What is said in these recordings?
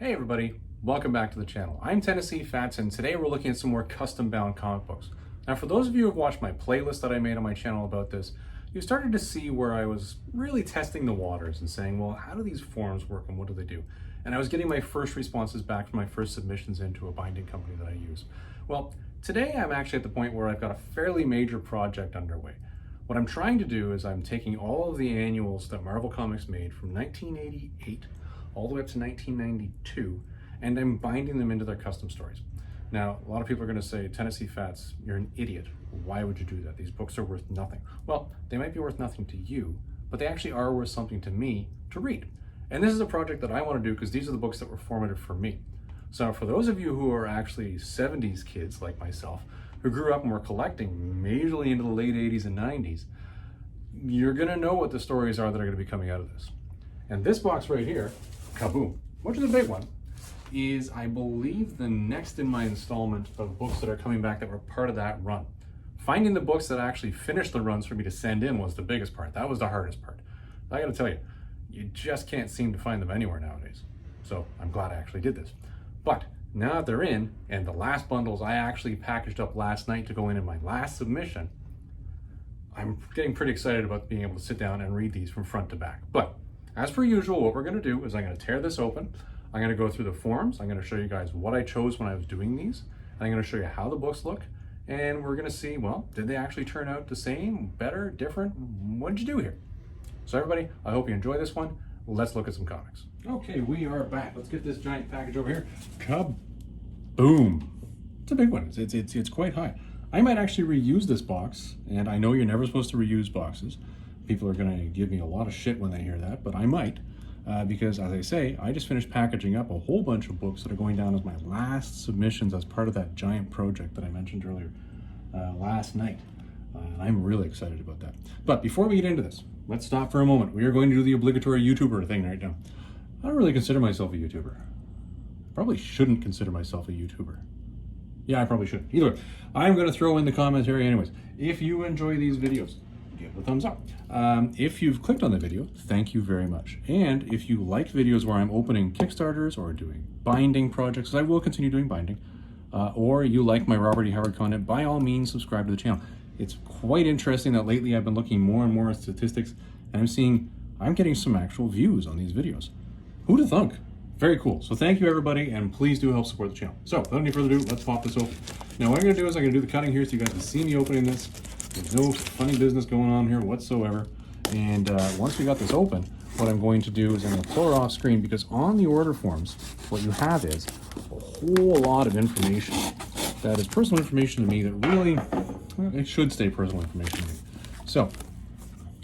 Hey everybody, welcome back to the channel. I'm Tennessee Fats and today we're looking at some more custom bound comic books. Now for those of you who have watched my playlist that I made on my channel about this, you started to see where I was really testing the waters and saying, well, how do these forms work and what do they do? And I was getting my first responses back from my first submissions into a binding company that I use. Well, today I'm actually at the point where I've got a fairly major project underway. What I'm trying to do is I'm taking all of the annuals that Marvel Comics made from 1988 all the way up to 1992, and I'm binding them into their custom stories. Now, a lot of people are going to say, Tennessee Fats, you're an idiot. Why would you do that? These books are worth nothing. Well, they might be worth nothing to you, but they actually are worth something to me to read. And this is a project that I want to do because these are the books that were formative for me. So for those of you who are actually 70s kids like myself, who grew up and were collecting majorly into the late 80s and 90s, you're going to know what the stories are that are going to be coming out of this. And this box right here, kaboom, which is a big one, is I believe the next in my installment of books that are coming back that were part of that run. Finding the books that actually finished the runs for me to send in was the biggest part. That was the hardest part. I gotta tell you, you just can't seem to find them anywhere nowadays. So I'm glad I actually did this. But now that they're in, and the last bundles I actually packaged up last night to go in my last submission, I'm getting pretty excited about being able to sit down and read these from front to back. But as per usual, what we're going to do is I'm going to tear this open. I'm going to go through the forms. I'm going to show you guys what I chose when I was doing these. And I'm going to show you how the books look. And we're going to see, well, did they actually turn out the same, better, different? What did you do here? So everybody, I hope you enjoy this one. Let's look at some comics. Okay, we are back. Let's get this giant package over here. Kaboom. It's a big one. It's quite high. I might actually reuse this box. And I know you're never supposed to reuse boxes. People are going to give me a lot of shit when they hear that, but I might, because as I say, I just finished packaging up a whole bunch of books that are going down as my last submissions as part of that giant project that I mentioned earlier last night. And I'm really excited about that. But before we get into this, let's stop for a moment. We are going to do the obligatory YouTuber thing right now. I don't really consider myself a YouTuber. Probably shouldn't consider myself a YouTuber. Yeah, I probably should. Either way, I'm going to throw in the commentary anyways. If you enjoy these videos, give it a thumbs up. If you've clicked on the video, thank you very much. And if you like videos where I'm opening Kickstarters or doing binding projects, because I will continue doing binding, or you like my Robert E. Howard content, by all means, subscribe to the channel. It's quite interesting that lately I've been looking more and more at statistics, and I'm getting some actual views on these videos. Who'd have thunk? Very cool. So thank you everybody, and please do help support the channel. So without any further ado, let's pop this open. Now what I'm going to do is I'm going to do the cutting here so you guys can see me opening this. There's no funny business going on here whatsoever. And once we got this open, what I'm going to do is I'm going to pull it off screen, because on the order forms, what you have is a whole lot of information that is personal information to me that really, well, it should stay personal information to me. So,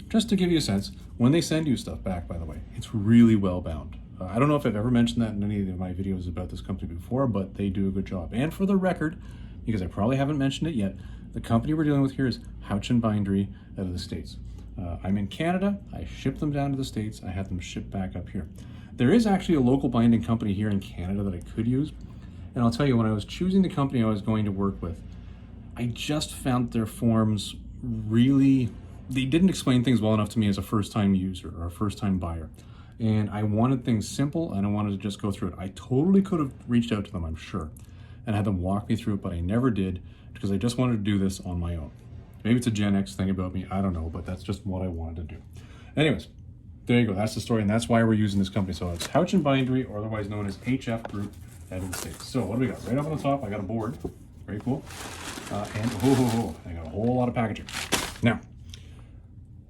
just to give you a sense, when they send you stuff back, by the way, it's really well bound. I don't know if I've ever mentioned that in any of my videos about this company before, but they do a good job. And for the record, because I probably haven't mentioned it yet, the company we're dealing with here is Houchen Bindery out of the States. I'm in Canada. I shipped them down to the States. I had them shipped back up here. There is actually a local binding company here in Canada that I could use. And I'll tell you, when I was choosing the company I was going to work with, I just found their forms really, they didn't explain things well enough to me as a first-time user or a first-time buyer. And I wanted things simple, and I wanted to just go through it. I totally could have reached out to them, I'm sure, and had them walk me through it, but I never did, because I just wanted to do this on my own. Maybe it's a Gen X thing about me, I don't know, but that's just what I wanted to do. Anyways, there you go, that's the story, and that's why we're using this company. So it's Houchen Bindery, or otherwise known as HF Group out of the States. So what do we got? Right up on the top, I got a board, very cool, and I got a whole lot of packaging. Now,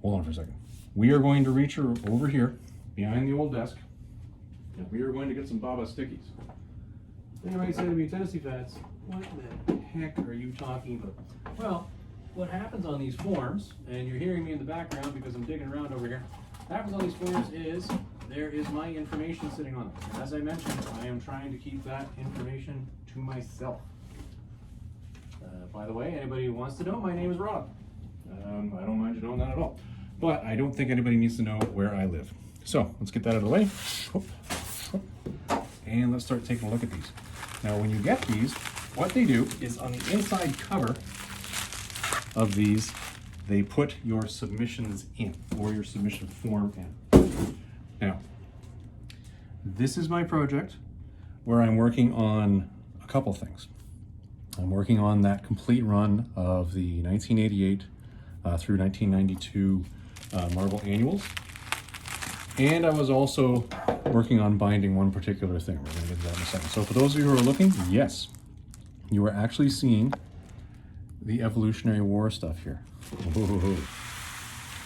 hold on for a second. We are going to reach over here, behind the old desk, and we are going to get some Baba stickies. Then you might say to me, Tennessee Fats, what the heck are you talking about? Well, what happens on these forms, and you're hearing me in the background because I'm digging around over here, what happens on these forms is there is my information sitting on it. As I mentioned, I am trying to keep that information to myself. By the way, anybody who wants to know, my name is Rob. I don't mind you knowing that at all. But I don't think anybody needs to know where I live. So let's get that out of the way. And let's start taking a look at these. Now when you get these, what they do is on the inside cover of these, they put your submissions in, or your submission form in. Now, this is my project. where I'm working on a couple things. I'm working on that complete run of the 1988 through 1992 Marvel annuals. And I was also working on binding one particular thing. We're going to get to that in a second. So for those of you who are looking, yes, you are actually seeing the Evolutionary War stuff here. Ooh.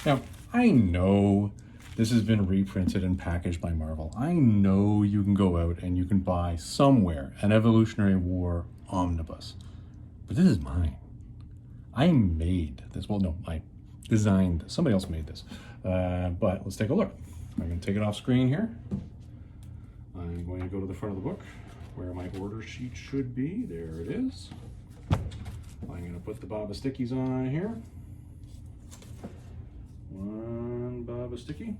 Now, I know this has been reprinted and packaged by Marvel. I know you can go out and you can buy somewhere an Evolutionary War omnibus. But this is mine. I made this. Well, no, I designed this. Somebody else made this. But let's take a look. I'm going to take it off screen here. I'm going to go to the front of the book where my order sheet should be. There it is. I'm going to put the Baba Stickies on here. One Baba Sticky.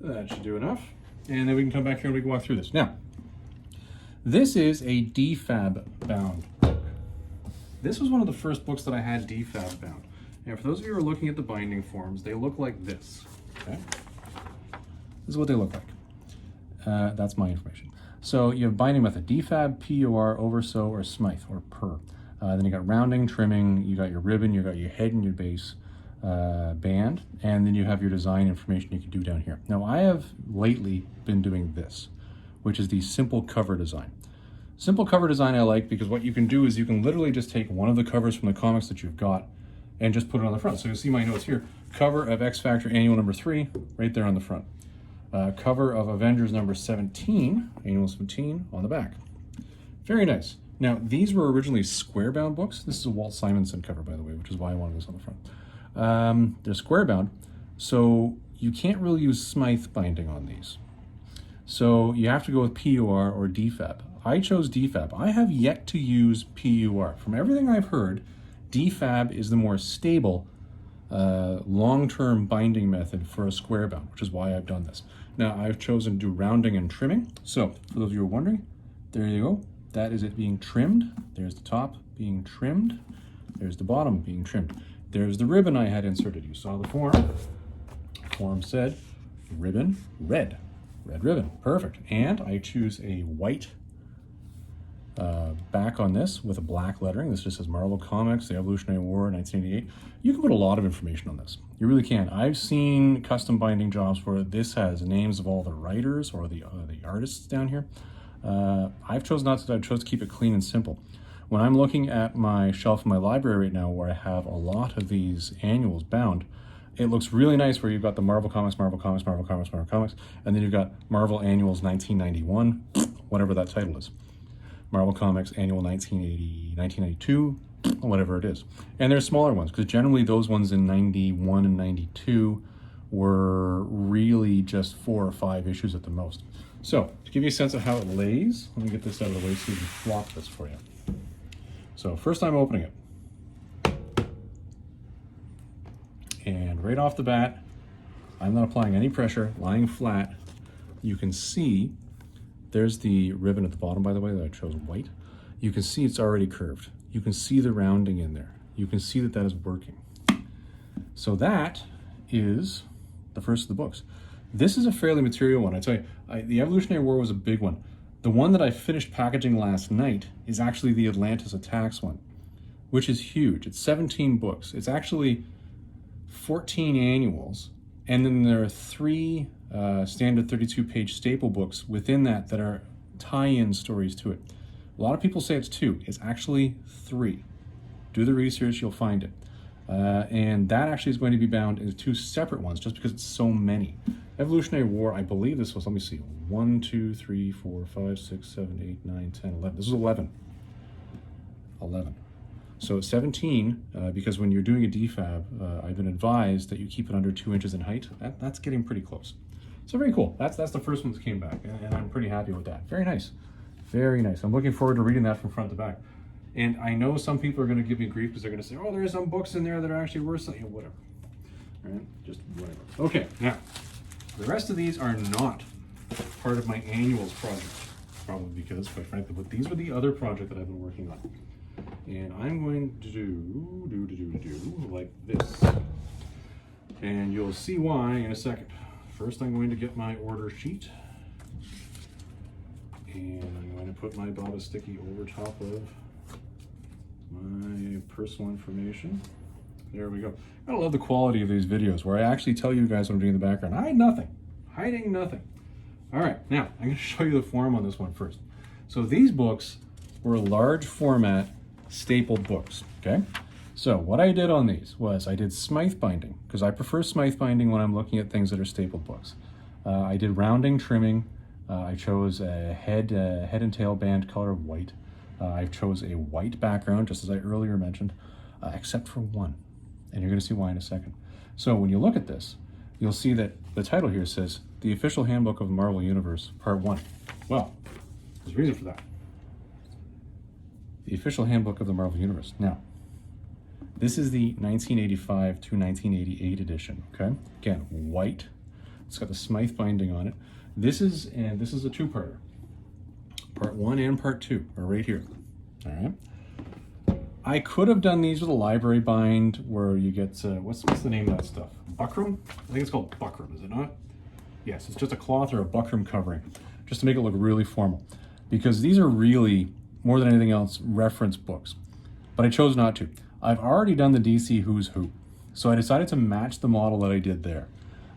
That should do enough. And then we can come back here and we can walk through this. Now, this is a DFAB bound book. This was one of the first books that I had DFAB bound. And for those of you who are looking at the binding forms, they look like this. Okay? This is what they look like. That's my information. So you have binding method, DFAB, PUR, oversew, or SMYTH, or per. Then you got rounding, trimming, you got your ribbon, you got your head and your base band, and then you have your design information you can do down here. Now I have lately been doing this, which is the simple cover design. Simple cover design I like because what you can do is you can literally just take one of the covers from the comics that you've got and just put it on the front. So you'll see my notes here. Cover of X Factor Annual number 3, right there on the front. Cover of Avengers number 17, Annual 17, on the back. Very nice. Now, these were originally square bound books. This is a Walt Simonson cover, by the way, which is why I wanted this on the front. They're square bound, so you can't really use SMYTH binding on these. So you have to go with PUR or DFAB. I chose DFAB. I have yet to use PUR. From everything I've heard, DFAB is the more stable long-term binding method for a square bound, which is why I've done this. Now, I've chosen to do rounding and trimming. So for those of you who are wondering, there you go. That is it being trimmed. There's the top being trimmed. There's the bottom being trimmed. There's the ribbon I had inserted. You saw the form. The form said ribbon red. Red ribbon. Perfect. And I choose a white back on this with a black lettering. This just says Marvel Comics, the Evolutionary War, 1988. You can put a lot of information on this. You really can. I've seen custom binding jobs where this has names of all the writers or the artists down here. I've chosen not to. I've chosen to keep it clean and simple. When I'm looking at my shelf in my library right now where I have a lot of these annuals bound, it looks really nice where you've got the Marvel Comics, Marvel Comics, Marvel Comics, Marvel Comics, and then you've got Marvel Annuals 1991, whatever that title is. Marvel Comics Annual 1980, 1992, whatever it is. And there's smaller ones, because generally those ones in 91 and 92 were really just 4 or 5 issues at the most. So, to give you a sense of how it lays, let me get this out of the way so we can flop this for you. So, first I'm opening it. And right off the bat, I'm not applying any pressure, lying flat. You can see there's the ribbon at the bottom, by the way, that I chose white. You can see it's already curved. You can see the rounding in there. You can see that that is working. So that is the first of the books. This is a fairly material one. I tell you, the Evolutionary War was a big one. The one that I finished packaging last night is actually the Atlantis Attacks one, which is huge. It's 17 books. It's actually 14 annuals, and then there are 3 standard 32-page staple books within that are tie-in stories to it. A lot of people say it's 2. It's actually 3. Do the research, you'll find it. And that actually is going to be bound into 2 separate ones just because it's so many. Evolutionary War, I believe this was, let me see, 1, 2, 3, 4, 5, 6, 7, 8, 9, 10, 11. This is 11. 11. So 17, because when you're doing a DFAB, I've been advised that you keep it under 2 inches in height. That's getting pretty close. So very cool. That's the first one that came back, and I'm pretty happy with that. Very nice. Very nice. I'm looking forward to reading that from front to back. And I know some people are going to give me grief because they're going to say, oh, there are some books in there that are actually worse than, you know, whatever. All right? Just whatever. Okay, now, the rest of these are not part of my annuals project. Probably because, quite frankly, but these were the other project that I've been working on. And I'm going to do like this. And you'll see why in a second. First, I'm going to get my order sheet. I put my Baba Sticky over top of my personal information. There we go. I love the quality of these videos where I actually tell you guys what I'm doing in the background. I hide nothing, hiding nothing. All right, now I'm going to show you the form on this one first. So these books were large format stapled books, okay? So what I did on these was I did SMYTH binding, because I prefer SMYTH binding when I'm looking at things that are stapled books. I did rounding, trimming. I chose a head and tail band color of white. I chose a white background, just as I earlier mentioned, except for one. And you're going to see why in a second. So when you look at this, you'll see that the title here says, The Official Handbook of the Marvel Universe, Part 1. Well, there's a reason for that. The Official Handbook of the Marvel Universe. Now, this is the 1985 to 1988 edition, okay? Again, white. It's got the SMYTH binding on it. This is a two-parter. Part 1 and Part 2 are right here, all right? I could have done these with a library bind where you get, what's the name of that stuff? Buckram? I think it's called Buckram, is it not? Yes, it's just a cloth or a buckram covering, just to make it look really formal. Because these are really, more than anything else, reference books. But I chose not to. I've already done the DC Who's Who. So I decided to match the model that I did there.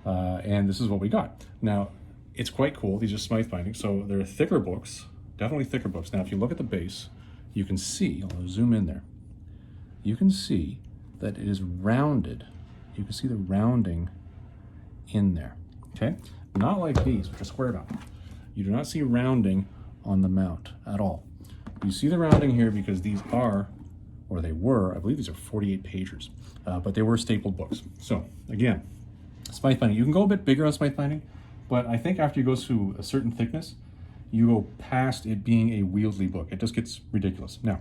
And this is what we got. Now, it's quite cool. These are SMYTH binding, so they're thicker books, definitely thicker books. Now, if you look at the base, you can see, I'll zoom in there. You can see that it is rounded. You can see the rounding in there, okay? Not like these, which are square bound. You do not see rounding on the mount at all. You see the rounding here because these are, or they were, I believe these are 48 pagers, but they were stapled books. So again, SMYTH binding. You can go a bit bigger on SMYTH binding, but I think after you go through a certain thickness, you go past it being a wieldy book. It just gets ridiculous. Now,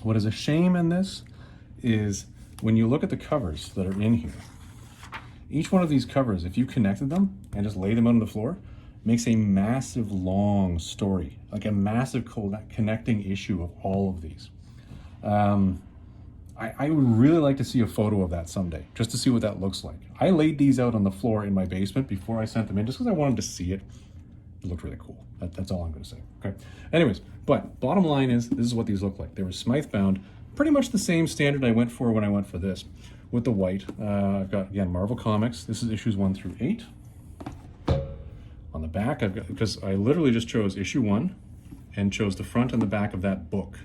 what is a shame in this is when you look at the covers that are in here, each one of these covers, if you connected them and just lay them out on the floor, makes a massive long story, like a massive connecting issue of all of these. I would really like to see a photo of that someday, just to see what that looks like. I laid these out on the floor in my basement before I sent them in, just because I wanted to see it. It looked really cool. That's all I'm going to say. Okay. Anyways, but bottom line is, this is what these look like. They were SMYTH bound, pretty much the same standard I went for when I went for this, with the white. I've got, again, Marvel Comics. This is issues 1 through 8. On the back, I've got, because I literally just chose issue 1 and chose the front and the back of that book.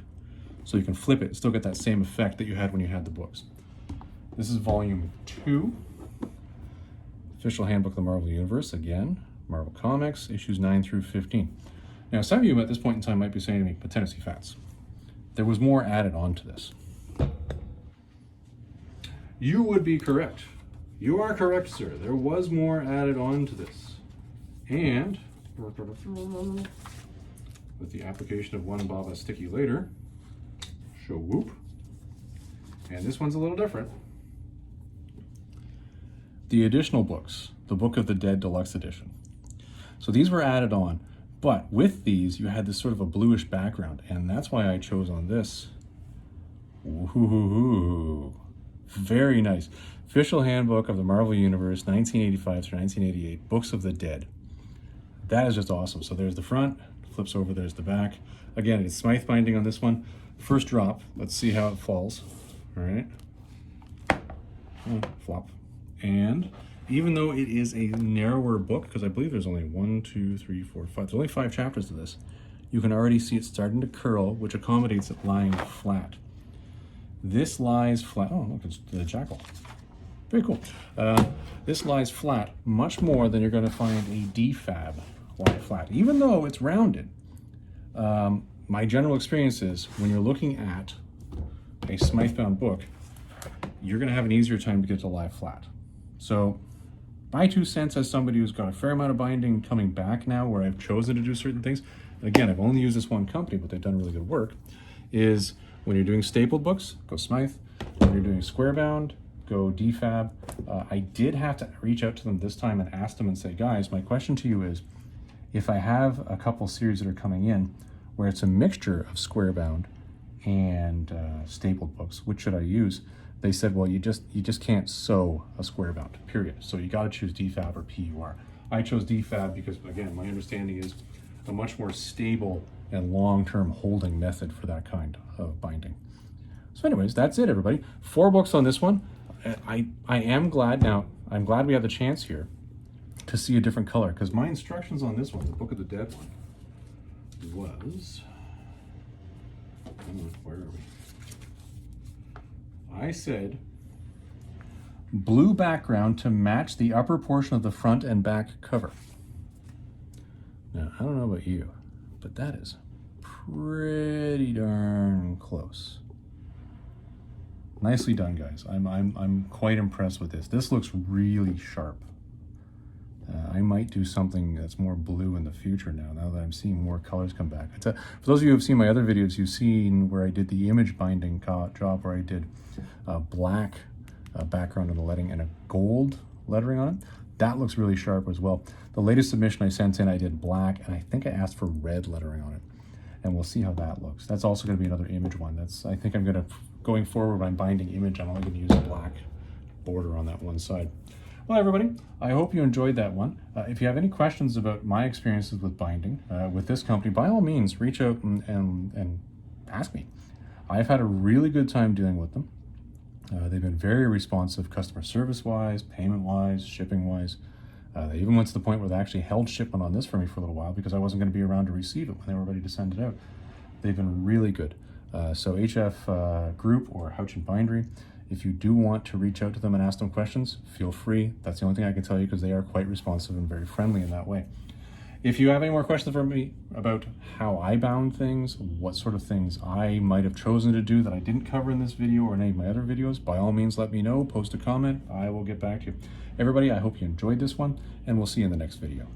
So you can flip it and still get that same effect that you had when you had the books. This is volume 2. Official Handbook of the Marvel Universe, again. Marvel Comics, issues 9 through 15. Now, some of you at this point in time might be saying to me, but Tennessee Fats, there was more added on to this. You would be correct. You are correct, sir. There was more added on to this. And with the application of one Baba Sticky later, show whoop. And this one's a little different. The additional books, the Book of the Dead Deluxe Edition. So these were added on, but with these, you had this sort of a bluish background, and that's why I chose on this. Ooh, very nice. Official Handbook of the Marvel Universe, 1985 through 1988, Books of the Dead. That is just awesome. So there's the front, flips over, there's the back. Again, it's SMYTH binding on this one. First drop, let's see how it falls. All right, flop. And even though it is a narrower book, because I believe there's only 1, 2, 3, 4, 5, there's only 5 chapters to this, you can already see it starting to curl, which accommodates it lying flat. This lies flat. Oh, look, it's the jackal. Very cool. This lies flat much more than you're going to find a DFAB lie flat, even though it's rounded. My general experience is when you're looking at a SMYTH bound book, you're going to have an easier time to get to lie flat. So my 2 cents as somebody who's got a fair amount of binding coming back now where I've chosen to do certain things, and again, I've only used this one company, but they've done really good work, is when you're doing stapled books, go SMYTH. When you're doing square bound, go DFAB. I did have to reach out to them this time and ask them and say, guys, my question to you is, if I have a couple series that are coming in where it's a mixture of square bound and stapled books, which should I use? They said, well, you just can't sew a square bound, period. So you got to choose DFAB or PUR. I chose DFAB because, again, my understanding is a much more stable and long-term holding method for that kind of binding. So anyways, that's it, everybody. 4 books on this one. I am glad now, I'm glad we had the chance here to see a different color, because my instructions on this one, the Book of the Dead one, was, where are we? I said blue background to match the upper portion of the front and back cover. Now, I don't know about you, but that is pretty darn close. Nicely done, guys. I'm quite impressed with this. This looks really sharp. I might do something that's more blue in the future now that I'm seeing more colors come back. For those of you who have seen my other videos, you've seen where I did the image binding job, where I did black background on the lettering and a gold lettering on it. That looks really sharp as well. The latest submission I sent in, I did black, and I think I asked for red lettering on it. And we'll see how that looks. That's also going to be another image one. I think I'm going to, going forward when I'm binding image, I'm only going to use a black border on that one side. Well, everybody, I hope you enjoyed that one. If you have any questions about my experiences with binding with this company, by all means, reach out and ask me. I've had a really good time dealing with them. They've been very responsive customer service-wise, payment-wise, shipping-wise. They even went to the point where they actually held shipment on this for me for a little while because I wasn't going to be around to receive it when they were ready to send it out. They've been really good. So HF Group or Houchen Bindery, if you do want to reach out to them and ask them questions, feel free. That's the only thing I can tell you, because they are quite responsive and very friendly in that way. If you have any more questions for me about how I bound things, what sort of things I might have chosen to do that I didn't cover in this video or in any of my other videos, by all means let me know, post a comment, I will get back to you. Everybody, I hope you enjoyed this one, and we'll see you in the next video.